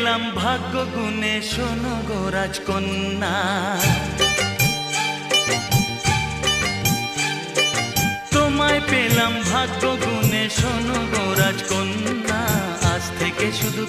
পেলাম ভাগ্য গুণে, শোনো গো রাজকন্যা। তোমায় পেলাম ভাগ্য গুণে, শোনো গো রাজকন্যা। আজ থেকে শুধু